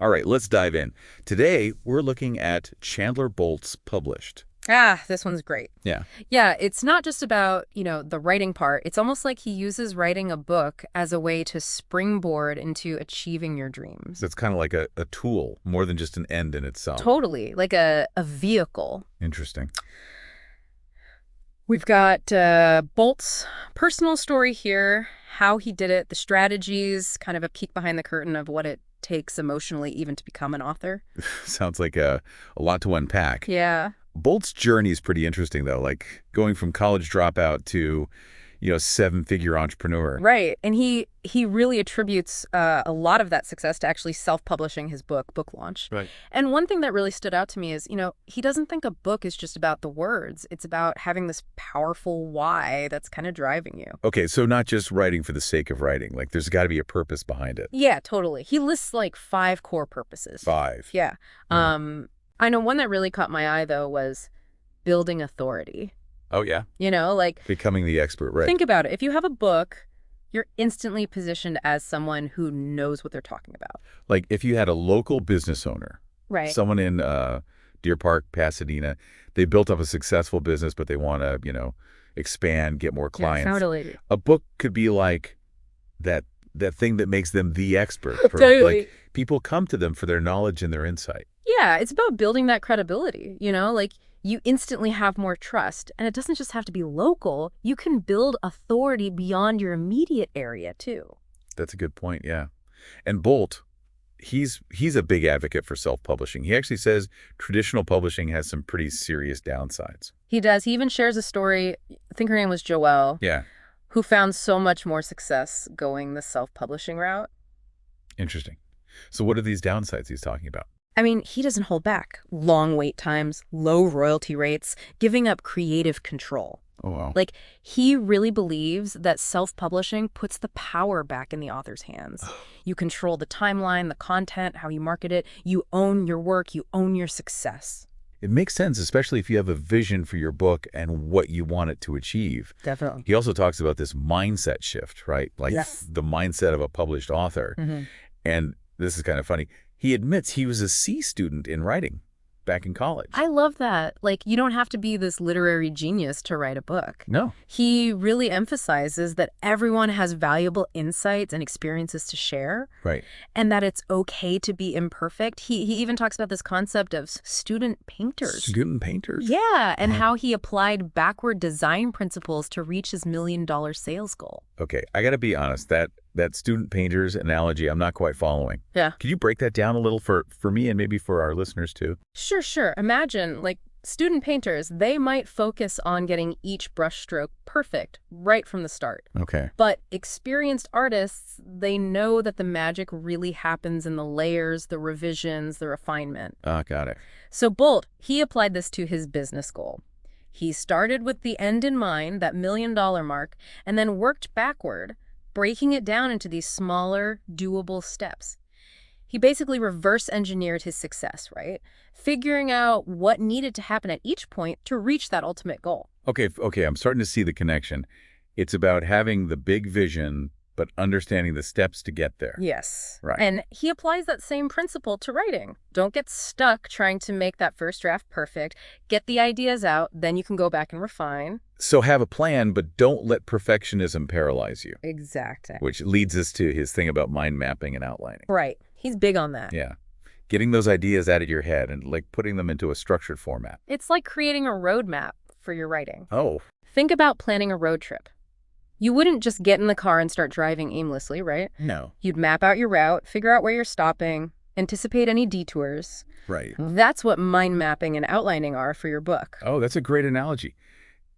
All right, let's dive in. Today, we're looking at Chandler Bolt's Published. Ah, this one's great. Yeah. Yeah, it's not just about, the writing part. It's almost like he uses writing a book as a way to springboard into achieving your dreams. So it's kind of like a tool, more than just an end in itself. Totally, like a vehicle. Interesting. We've got Bolt's personal story here, how he did it, the strategies, kind of a peek behind the curtain of what it takes emotionally even to become an author. Sounds like a lot to unpack. Yeah. Bolt's journey is pretty interesting, though, like going from college dropout to, seven-figure entrepreneur. Right. And he really attributes a lot of that success to actually self-publishing his book launch. Right. And one thing that really stood out to me is, he doesn't think a book is just about the words. It's about having this powerful why that's kind of driving you. Okay, so not just writing for the sake of writing. Like, there's got to be a purpose behind it. Yeah, totally. He lists like 5 core purposes. 5. Yeah. I know one that really caught my eye, though, was building authority. Oh, yeah? Like... Becoming the expert, right. Think about it. If you have a book, you're instantly positioned as someone who knows what they're talking about. Like, if you had a local business owner, right? Someone in Deer Park, Pasadena, they built up a successful business, but they want to, expand, get more clients. Yeah, totally. A book could be like that thing that makes them the expert. Totally. Like, people come to them for their knowledge and their insight. Yeah, it's about building that credibility, like you instantly have more trust. And it doesn't just have to be local. You can build authority beyond your immediate area, too. That's a good point, yeah. And Bolt, he's a big advocate for self-publishing. He actually says traditional publishing has some pretty serious downsides. He does. He even shares a story, I think her name was Joelle, yeah, who found so much more success going the self-publishing route. Interesting. So what are these downsides he's talking about? I mean, he doesn't hold back. Long wait times, low royalty rates, giving up creative control. Oh, wow. Like, he really believes that self-publishing puts the power back in the author's hands. You control the timeline, the content, how you market it. You own your work. You own your success. It makes sense, especially if you have a vision for your book and what you want it to achieve. Definitely. He also talks about this mindset shift, right? Like yes. The mindset of a published author. Mm-hmm. And this is kind of funny. He admits he was a C student in writing back in college. I love that. Like, you don't have to be this literary genius to write a book. No. He really emphasizes that everyone has valuable insights and experiences to share. Right. And that it's okay to be imperfect. He even talks about this concept of student painters. Student painters? Yeah, and how he applied backward design principles to reach his $1 million sales goal. Okay, I got to be honest. That student painters analogy, I'm not quite following. Yeah. Could you break that down a little for me and maybe for our listeners too? Sure. Imagine, like, student painters, they might focus on getting each brushstroke perfect right from the start. Okay. But experienced artists, they know that the magic really happens in the layers, the revisions, the refinement. Got it. So Bolt, he applied this to his business goal. He started with the end in mind, that $1 million mark, and then worked backward, breaking it down into these smaller, doable steps. He basically reverse engineered his success, right? Figuring out what needed to happen at each point to reach that ultimate goal. Okay, I'm starting to see the connection. It's about having the big vision, but understanding the steps to get there. Yes. Right. And he applies that same principle to writing. Don't get stuck trying to make that first draft perfect. Get the ideas out, then you can go back and refine. So have a plan, but don't let perfectionism paralyze you. Exactly. Which leads us to his thing about mind mapping and outlining. Right. He's big on that. Yeah. Getting those ideas out of your head and like putting them into a structured format. It's like creating a roadmap for your writing. Oh. Think about planning a road trip. You wouldn't just get in the car and start driving aimlessly, right? No. You'd map out your route, figure out where you're stopping, anticipate any detours. Right. That's what mind mapping and outlining are for your book. Oh, that's a great analogy.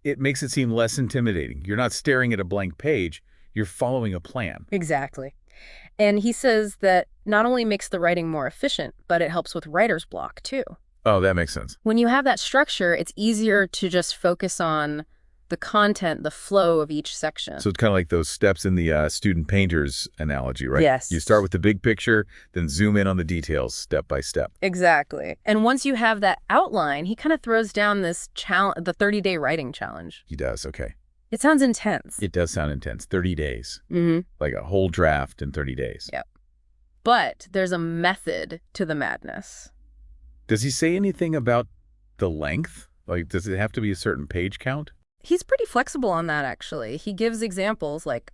It makes it seem less intimidating. You're not staring at a blank page. You're following a plan. Exactly. And he says that not only makes the writing more efficient, but it helps with writer's block, too. Oh, that makes sense. When you have that structure, it's easier to just focus on the content, the flow of each section. So it's kind of like those steps in the student painters analogy, right? Yes. You start with the big picture, then zoom in on the details step by step. Exactly. And once you have that outline, he kind of throws down this challenge, the 30-day writing challenge. He does, okay. It sounds intense. It does sound intense. 30 days. Mm-hmm. Like a whole draft in 30 days. Yep. But there's a method to the madness. Does he say anything about the length? Like, does it have to be a certain page count? He's pretty flexible on that, actually. He gives examples like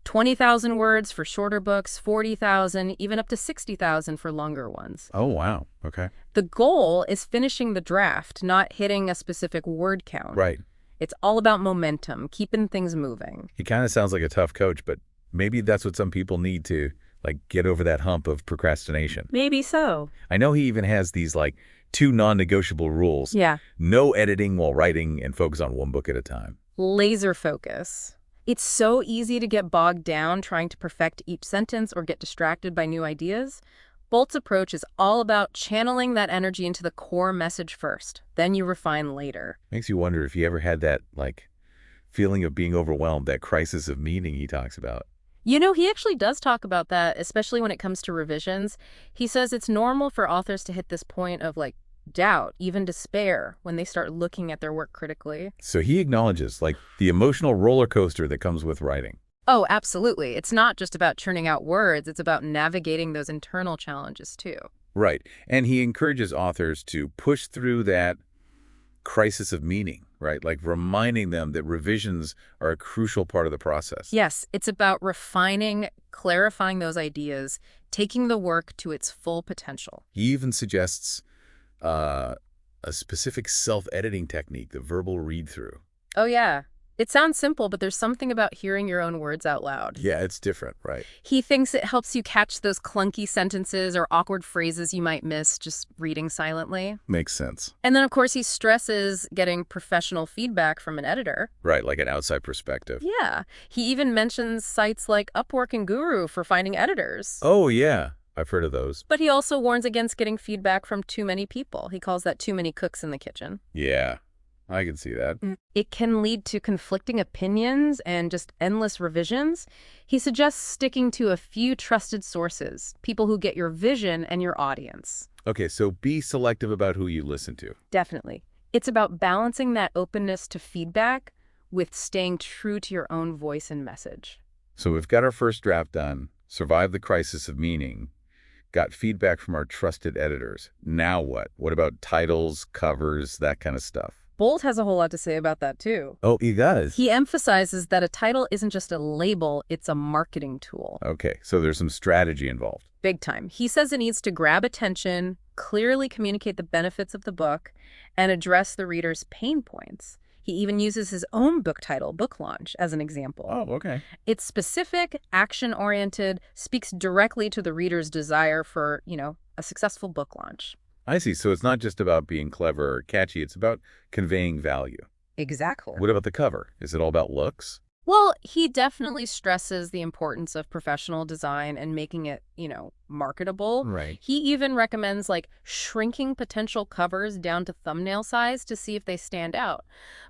20,000 words for shorter books, 40,000, even up to 60,000 for longer ones. Oh, wow. Okay. The goal is finishing the draft, not hitting a specific word count. Right. It's all about momentum, keeping things moving. He kind of sounds like a tough coach, but maybe that's what some people need to, like, get over that hump of procrastination. Maybe so. I know he even has these, like, 2 non-negotiable rules. Yeah. No editing while writing and focus on one book at a time. Laser focus. It's so easy to get bogged down trying to perfect each sentence or get distracted by new ideas. Bolt's approach is all about channeling that energy into the core message first, then you refine later. Makes you wonder if you ever had that, like, feeling of being overwhelmed, that crisis of meaning he talks about. You know, he actually does talk about that, especially when it comes to revisions. He says it's normal for authors to hit this point of, like, doubt, even despair, when they start looking at their work critically. So he acknowledges, like, the emotional roller coaster that comes with writing. Oh, absolutely. It's not just about churning out words. It's about navigating those internal challenges, too. Right. And he encourages authors to push through that crisis of meaning, right? Like reminding them that revisions are a crucial part of the process. Yes, it's about refining, clarifying those ideas, taking the work to its full potential. He even suggests a specific self-editing technique, the verbal read-through. Oh, yeah. It sounds simple, but there's something about hearing your own words out loud. Yeah, it's different, right? He thinks it helps you catch those clunky sentences or awkward phrases you might miss just reading silently. Makes sense. And then, of course, he stresses getting professional feedback from an editor. Right, like an outside perspective. Yeah. He even mentions sites like Upwork and Guru for finding editors. Oh, yeah. I've heard of those. But he also warns against getting feedback from too many people. He calls that too many cooks in the kitchen. Yeah, I can see that. It can lead to conflicting opinions and just endless revisions. He suggests sticking to a few trusted sources, people who get your vision and your audience. Okay, so be selective about who you listen to. Definitely. It's about balancing that openness to feedback with staying true to your own voice and message. So we've got our first draft done, survived the crisis of meaning, got feedback from our trusted editors. Now what? What about titles, covers, that kind of stuff? Bolt has a whole lot to say about that, too. Oh, he does? He emphasizes that a title isn't just a label, it's a marketing tool. Okay, so there's some strategy involved. Big time. He says it needs to grab attention, clearly communicate the benefits of the book, and address the reader's pain points. He even uses his own book title, Book Launch, as an example. Oh, okay. It's specific, action-oriented, speaks directly to the reader's desire for, a successful book launch. I see. So it's not just about being clever or catchy. It's about conveying value. Exactly. What about the cover? Is it all about looks? Well, he definitely stresses the importance of professional design and making it, marketable. Right. He even recommends shrinking potential covers down to thumbnail size to see if they stand out.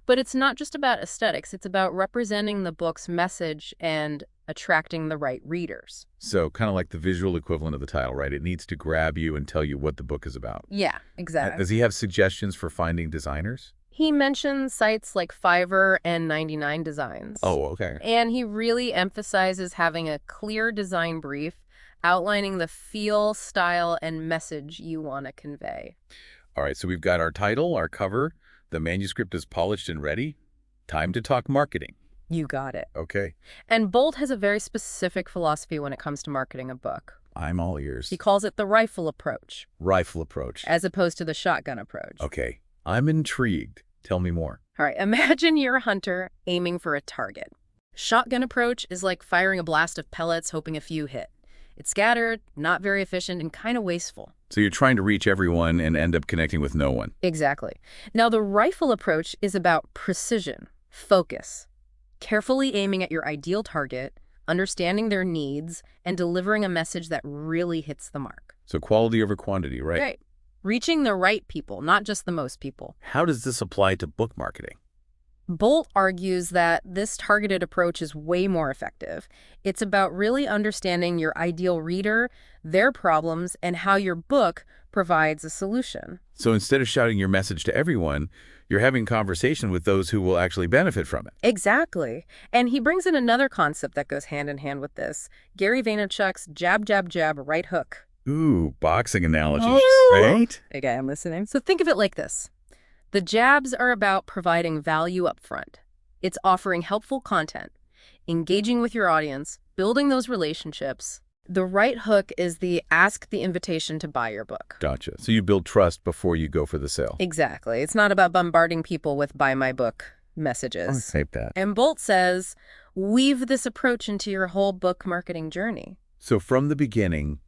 But it's not just about aesthetics. It's about representing the book's message and attracting the right readers. So kind of like the visual equivalent of the title, right? It needs to grab you and tell you what the book is about. Yeah, exactly. Does he have suggestions for finding designers? He mentions sites like Fiverr and 99 Designs. Oh, okay. And he really emphasizes having a clear design brief outlining the feel, style, and message you want to convey. All right, so we've got our title, our cover. The manuscript is polished and ready. Time to talk marketing. You got it. Okay. And Bolt has a very specific philosophy when it comes to marketing a book. I'm all ears. He calls it the rifle approach. Rifle approach. As opposed to the shotgun approach. Okay. I'm intrigued. Tell me more. All right, imagine you're a hunter aiming for a target. Shotgun approach is like firing a blast of pellets hoping a few hit. It's scattered, not very efficient, and kind of wasteful. So you're trying to reach everyone and end up connecting with no one. Exactly. Now, the rifle approach is about precision, focus, carefully aiming at your ideal target, understanding their needs, and delivering a message that really hits the mark. So quality over quantity, right? Right. Reaching the right people, not just the most people. How does this apply to book marketing? Bolt argues that this targeted approach is way more effective. It's about really understanding your ideal reader, their problems, and how your book provides a solution. So instead of shouting your message to everyone, you're having conversation with those who will actually benefit from it. Exactly. And he brings in another concept that goes hand in hand with this. Gary Vaynerchuk's jab, jab, jab, right hook. Ooh, boxing analogies, Oh! right? Okay, I'm listening. So think of it like this. The jabs are about providing value up front. It's offering helpful content, engaging with your audience, building those relationships. The right hook is the ask the invitation to buy your book. Gotcha. So you build trust before you go for the sale. Exactly. It's not about bombarding people with buy my book messages. I'll type that. And Bolt says, weave this approach into your whole book marketing journey. So from the beginning,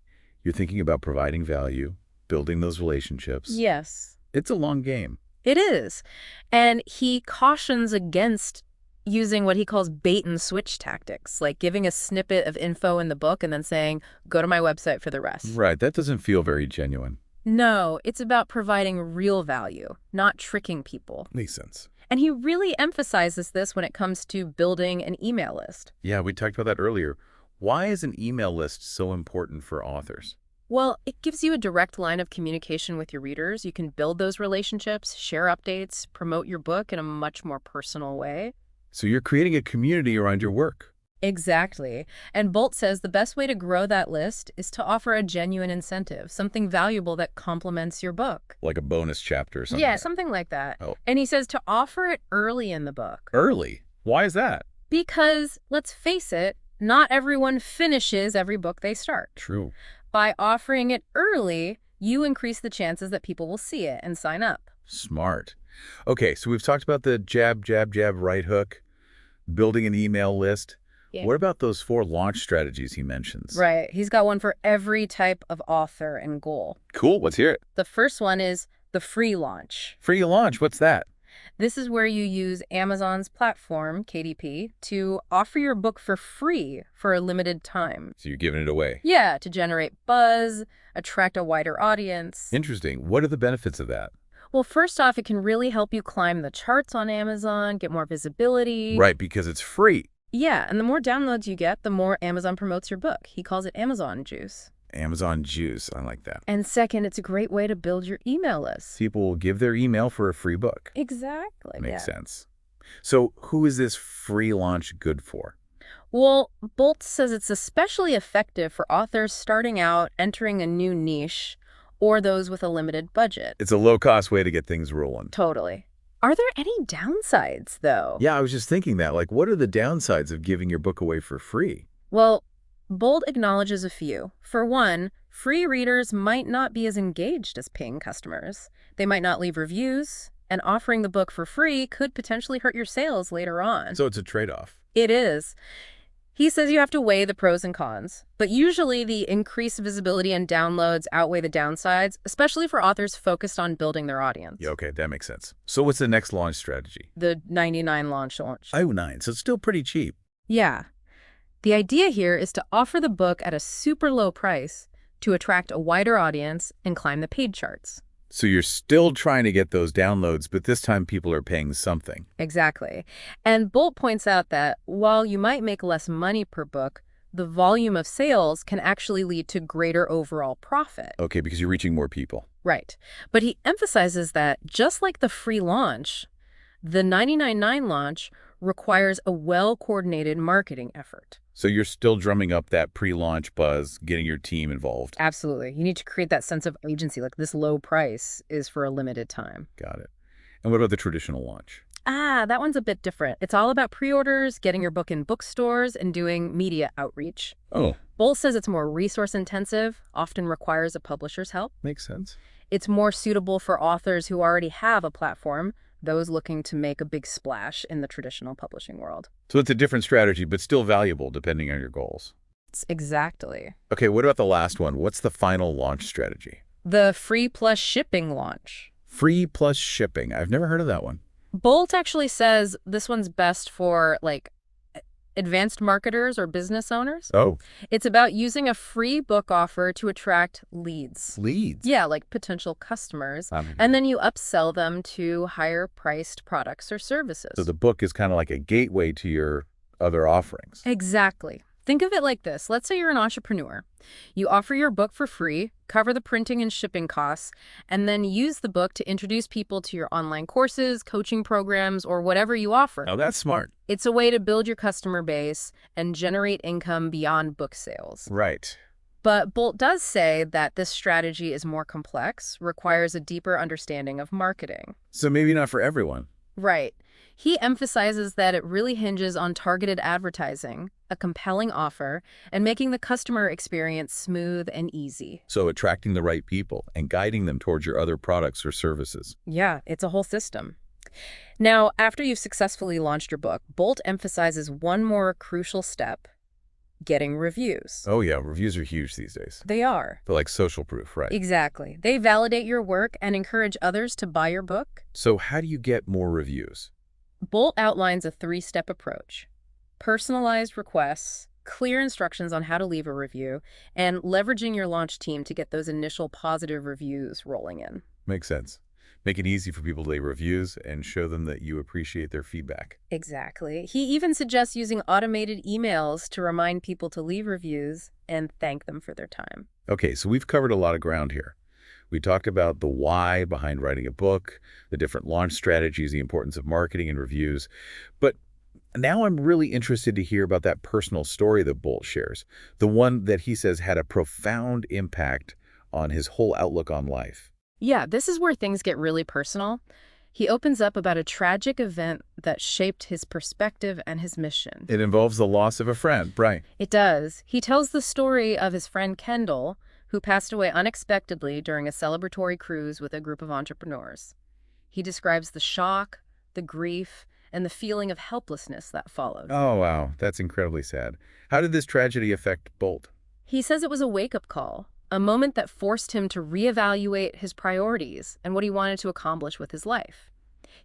you're thinking about providing value, building those relationships. Yes. It's a long game. It is. And he cautions against using what he calls bait and switch tactics, like giving a snippet of info in the book and then saying, go to my website for the rest. Right. That doesn't feel very genuine. No, it's about providing real value, not tricking people. Makes sense. And he really emphasizes this when it comes to building an email list. Yeah, we talked about that earlier. Why is an email list so important for authors? Well, it gives you a direct line of communication with your readers. You can build those relationships, share updates, promote your book in a much more personal way. So you're creating a community around your work. Exactly. And Bolt says the best way to grow that list is to offer a genuine incentive, something valuable that complements your book. Like a bonus chapter or something. Yeah, something like that. Oh. And he says to offer it early in the book. Early? Why is that? Because, let's face it, not everyone finishes every book they start. True. By offering it early, you increase the chances that people will see it and sign up. Smart. Okay, so we've talked about the jab, jab, jab, right hook, building an email list. Yeah. What about those 4 launch strategies he mentions? Right. He's got one for every type of author and goal. Cool. Let's hear it. The first one is the free launch. Free launch. What's that? This is where you use Amazon's platform, KDP, to offer your book for free for a limited time. So you're giving it away. Yeah, to generate buzz, attract a wider audience. Interesting. What are the benefits of that? Well, first off, it can really help you climb the charts on Amazon, get more visibility. Right, because it's free. Yeah, and the more downloads you get, the more Amazon promotes your book. He calls it Amazon juice. Amazon juice. I like that. And second, it's a great way to build your email list. People will give their email for a free book. Exactly. Makes sense. So who is this free launch good for? Well, Bolt says it's especially effective for authors starting out, entering a new niche, or those with a limited budget. It's a low-cost way to get things rolling. Totally. Are there any downsides, though? Yeah, I was just thinking that. Like, what are the downsides of giving your book away for free? Well, Bolt acknowledges a few. For one, free readers might not be as engaged as paying customers. They might not leave reviews, and offering the book for free could potentially hurt your sales later on. So it's a trade-off. It is. He says you have to weigh the pros and cons, but usually the increased visibility and downloads outweigh the downsides, especially for authors focused on building their audience. Yeah, okay, that makes sense. So what's the next launch strategy? The 99 launch. Oh, 9, so it's still pretty cheap. Yeah. The idea here is to offer the book at a super low price to attract a wider audience and climb the paid charts. So you're still trying to get those downloads, but this time people are paying something. Exactly. And Bolt points out that while you might make less money per book, the volume of sales can actually lead to greater overall profit. Okay, because you're reaching more people. Right. But he emphasizes that just like the free launch, the 99.9 launch requires a well-coordinated marketing effort. So you're still drumming up that pre-launch buzz, getting your team involved. Absolutely. You need to create that sense of agency, like this low price is for a limited time. Got it. And what about the traditional launch? That one's a bit different. It's all about pre-orders, getting your book in bookstores, and doing media outreach. Oh. Bolt says it's more resource-intensive, often requires a publisher's help. Makes sense. It's more suitable for authors who already have a platform, those looking to make a big splash in the traditional publishing world. So it's a different strategy, but still valuable depending on your goals. Exactly. Okay, what about the last one? What's the final launch strategy? The free plus shipping launch. Free plus shipping. I've never heard of that one. Bolt actually says this one's best for, like, advanced marketers or business owners. Oh. It's about using a free book offer to attract leads. Leads? Yeah, like potential customers. And then you upsell them to higher priced products or services. So the book is kind of like a gateway to your other offerings. Exactly. Think of it like this. Let's say you're an entrepreneur. You offer your book for free, cover the printing and shipping costs, and then use the book to introduce people to your online courses, coaching programs, or whatever you offer. Oh, that's smart. It's a way to build your customer base and generate income beyond book sales. Right. But Bolt does say that this strategy is more complex, requires a deeper understanding of marketing. So maybe not for everyone. Right. He emphasizes that it really hinges on targeted advertising, a compelling offer, and making the customer experience smooth and easy. So attracting the right people and guiding them towards your other products or services. Yeah, it's a whole system. Now, after you've successfully launched your book, Bolt emphasizes one more crucial step: getting reviews. Oh yeah, reviews are huge these days. They are. But like social proof, right? Exactly. They validate your work and encourage others to buy your book. So how do you get more reviews? Bolt outlines a three-step approach: personalized requests, clear instructions on how to leave a review, and leveraging your launch team to get those initial positive reviews rolling in. Makes sense. Make it easy for people to leave reviews and show them that you appreciate their feedback. Exactly. He even suggests using automated emails to remind people to leave reviews and thank them for their time. Okay, so we've covered a lot of ground here. We talked about the why behind writing a book, the different launch strategies, the importance of marketing and reviews. But now I'm really interested to hear about that personal story that Bolt shares, the one that he says had a profound impact on his whole outlook on life. Yeah, this is where things get really personal. He opens up about a tragic event that shaped his perspective and his mission. It involves the loss of a friend, right? It does. He tells the story of his friend Kendall, who passed away unexpectedly during a celebratory cruise with a group of entrepreneurs. He describes the shock, the grief, and the feeling of helplessness that followed. Oh, wow. That's incredibly sad. How did this tragedy affect Bolt? He says it was a wake-up call, a moment that forced him to reevaluate his priorities and what he wanted to accomplish with his life.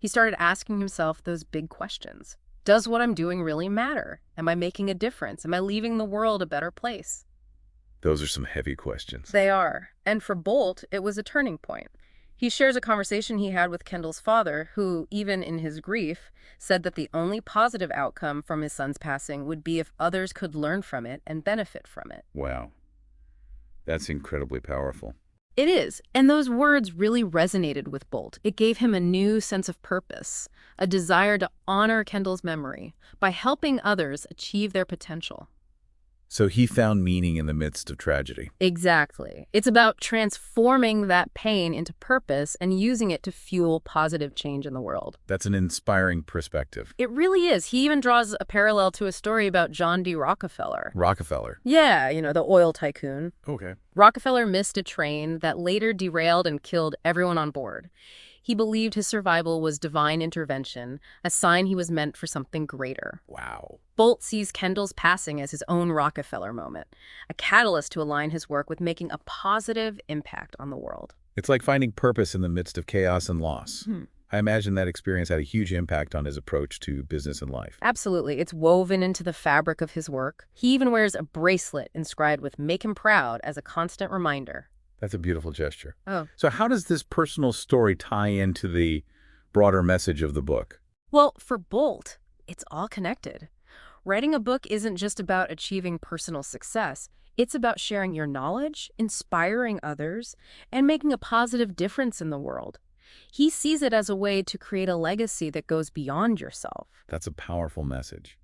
He started asking himself those big questions. Does what I'm doing really matter? Am I making a difference? Am I leaving the world a better place? Those are some heavy questions. They are. And for Bolt, it was a turning point. He shares a conversation he had with Kendall's father, who, even in his grief, said that the only positive outcome from his son's passing would be if others could learn from it and benefit from it. Wow. That's incredibly powerful. It is, and those words really resonated with Bolt. It gave him a new sense of purpose, a desire to honor Kendall's memory by helping others achieve their potential. So he found meaning in the midst of tragedy. Exactly. It's about transforming that pain into purpose and using it to fuel positive change in the world. That's an inspiring perspective. It really is. He even draws a parallel to a story about John D. Rockefeller. Rockefeller. Yeah, the oil tycoon. Okay. Rockefeller missed a train that later derailed and killed everyone on board. He believed his survival was divine intervention, a sign he was meant for something greater. Wow. Bolt sees Kendall's passing as his own Rockefeller moment, a catalyst to align his work with making a positive impact on the world. It's like finding purpose in the midst of chaos and loss. I imagine that experience had a huge impact on his approach to business and life. Absolutely. It's woven into the fabric of his work. He even wears a bracelet inscribed with "Make him proud" as a constant reminder. That's a beautiful gesture. Oh. So how does this personal story tie into the broader message of the book? Well, for Bolt, it's all connected. Writing a book isn't just about achieving personal success. It's about sharing your knowledge, inspiring others, and making a positive difference in the world. He sees it as a way to create a legacy that goes beyond yourself. That's a powerful message.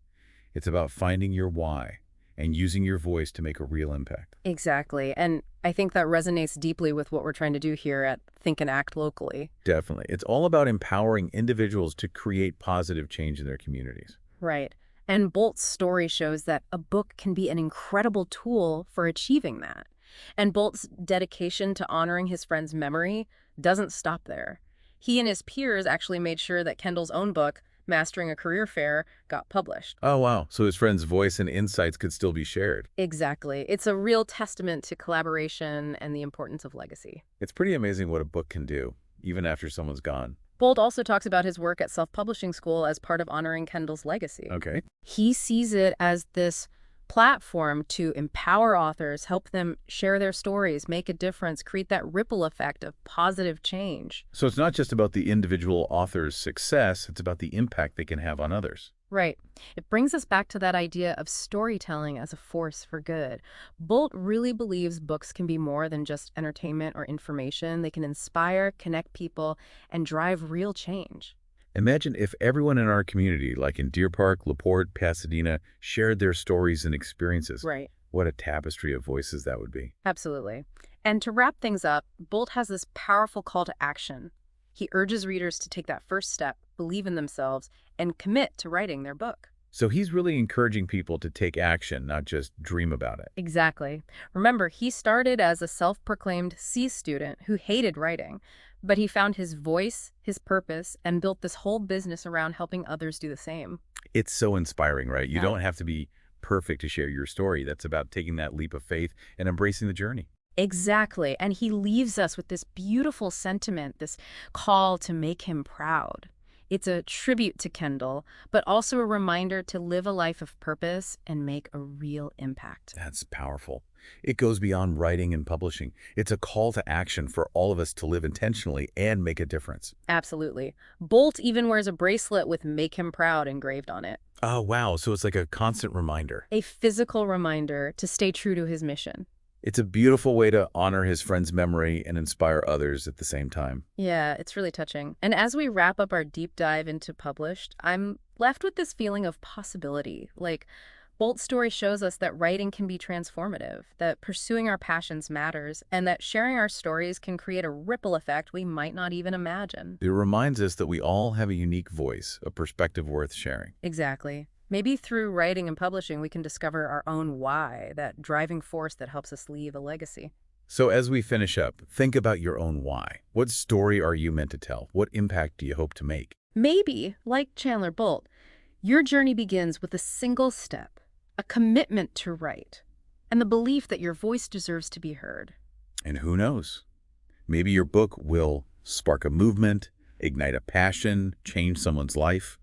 It's about finding your why and using your voice to make a real impact. Exactly. And I think that resonates deeply with what we're trying to do here at Think and Act Locally. Definitely. It's all about empowering individuals to create positive change in their communities. Right. And Bolt's story shows that a book can be an incredible tool for achieving that. And Bolt's dedication to honoring his friend's memory doesn't stop there. He and his peers actually made sure that Kendall's own book, Mastering a Career Fair, got published. Oh, wow. So his friend's voice and insights could still be shared. Exactly. It's a real testament to collaboration and the importance of legacy. It's pretty amazing what a book can do, even after someone's gone. Bolt also talks about his work at self-publishing school as part of honoring Kendall's legacy. Okay. He sees it as this platform to empower authors, help them share their stories, make a difference, create that ripple effect of positive change. So it's not just about the individual author's success, it's about the impact they can have on others. Right. It brings us back to that idea of storytelling as a force for good. Bolt really believes books can be more than just entertainment or information. They can inspire, connect people, and drive real change. Imagine if everyone in our community, like in Deer Park, LaPorte, Pasadena, shared their stories and experiences. Right. What a tapestry of voices that would be. Absolutely. And to wrap things up, Bolt has this powerful call to action. He urges readers to take that first step, believe in themselves, and commit to writing their book. So he's really encouraging people to take action, not just dream about it. Exactly. Remember, he started as a self-proclaimed C student who hated writing, but he found his voice, his purpose, and built this whole business around helping others do the same. It's so inspiring, right? You Yeah. don't have to be perfect to share your story. That's about taking that leap of faith and embracing the journey. Exactly. And he leaves us with this beautiful sentiment, this call to make him proud. It's a tribute to Kendall, but also a reminder to live a life of purpose and make a real impact. That's powerful. It goes beyond writing and publishing. It's a call to action for all of us to live intentionally and make a difference. Absolutely. Bolt even wears a bracelet with "Make Him Proud" engraved on it. Oh, wow. So it's like a constant reminder. A physical reminder to stay true to his mission. It's a beautiful way to honor his friend's memory and inspire others at the same time. Yeah, it's really touching. And as we wrap up our deep dive into Published, I'm left with this feeling of possibility. Like, Bolt's story shows us that writing can be transformative, that pursuing our passions matters, and that sharing our stories can create a ripple effect we might not even imagine. It reminds us that we all have a unique voice, a perspective worth sharing. Exactly. Maybe through writing and publishing, we can discover our own why, that driving force that helps us leave a legacy. So as we finish up, think about your own why. What story are you meant to tell? What impact do you hope to make? Maybe, like Chandler Bolt, your journey begins with a single step, a commitment to write, and the belief that your voice deserves to be heard. And who knows? Maybe your book will spark a movement, ignite a passion, change someone's life.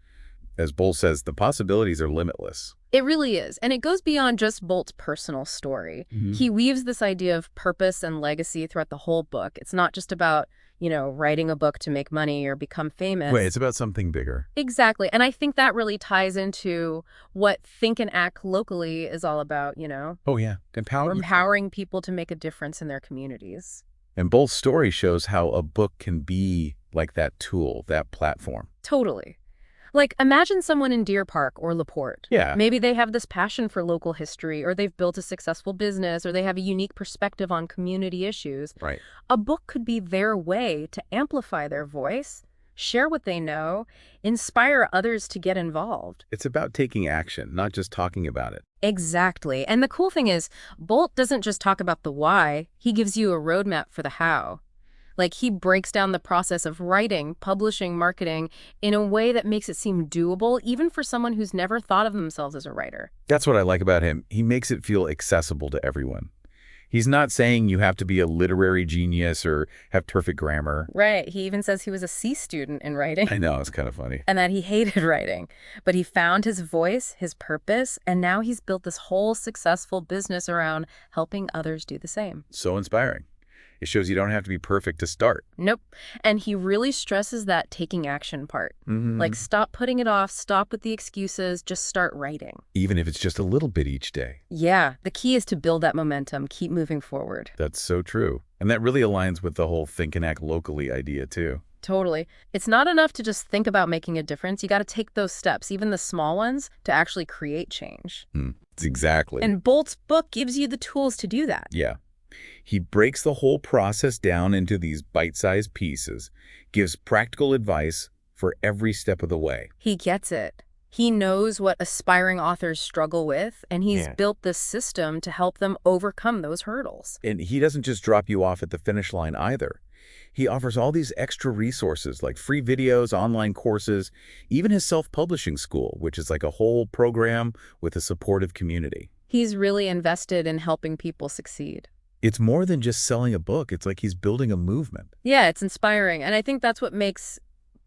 As Bolt says, the possibilities are limitless. It really is, and it goes beyond just Bolt's personal story. He weaves this idea of purpose and legacy throughout the whole book. It's not just about, writing a book to make money or become famous. Wait, it's about something bigger. Exactly, and I think that really ties into what Think and Act Locally is all about, Oh, yeah. empowering people to make a difference in their communities. And Bolt's story shows how a book can be like that tool, that platform. Totally. Like, imagine someone in Deer Park or LaPorte. Yeah. Maybe they have this passion for local history, or they've built a successful business, or they have a unique perspective on community issues. Right. A book could be their way to amplify their voice, share what they know, inspire others to get involved. It's about taking action, not just talking about it. Exactly. And the cool thing is, Bolt doesn't just talk about the why, he gives you a roadmap for the how. Like, he breaks down the process of writing, publishing, marketing in a way that makes it seem doable, even for someone who's never thought of themselves as a writer. That's what I like about him. He makes it feel accessible to everyone. He's not saying you have to be a literary genius or have perfect grammar. Right. He even says he was a C student in writing. I know, it's kind of funny. And that he hated writing. But he found his voice, his purpose, and now he's built this whole successful business around helping others do the same. So inspiring. It shows you don't have to be perfect to start. Nope. And he really stresses that taking action part. Like, stop putting it off, stop with the excuses, just start writing. Even if it's just a little bit each day. Yeah, the key is to build that momentum, keep moving forward. That's so true. And that really aligns with the whole think and act locally idea, too. Totally. It's not enough to just think about making a difference. You got to take those steps, even the small ones, to actually create change. Exactly. And Bolt's book gives you the tools to do that. Yeah. He breaks the whole process down into these bite-sized pieces, gives practical advice for every step of the way. He gets it. He knows what aspiring authors struggle with, and he's built this system to help them overcome those hurdles. And he doesn't just drop you off at the finish line either. He offers all these extra resources like free videos, online courses, even his self-publishing school, which is like a whole program with a supportive community. He's really invested in helping people succeed. It's more than just selling a book. It's like he's building a movement. Yeah, it's inspiring. And I think that's what makes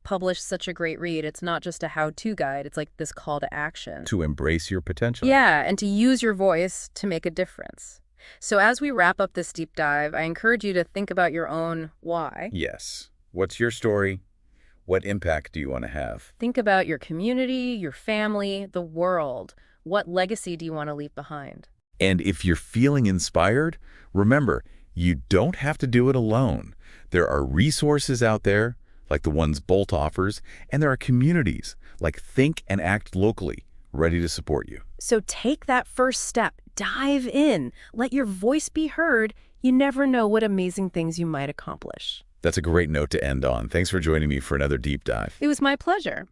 Published such a great read. It's not just a how-to guide. It's like this call to action. To embrace your potential. Yeah, and to use your voice to make a difference. So as we wrap up this deep dive, I encourage you to think about your own why. Yes. What's your story? What impact do you want to have? Think about your community, your family, the world. What legacy do you want to leave behind? And if you're feeling inspired, remember, you don't have to do it alone. There are resources out there, like the ones Bolt offers, and there are communities, like Think and Act Locally, ready to support you. So take that first step. Dive in. Let your voice be heard. You never know what amazing things you might accomplish. That's a great note to end on. Thanks for joining me for another deep dive. It was my pleasure.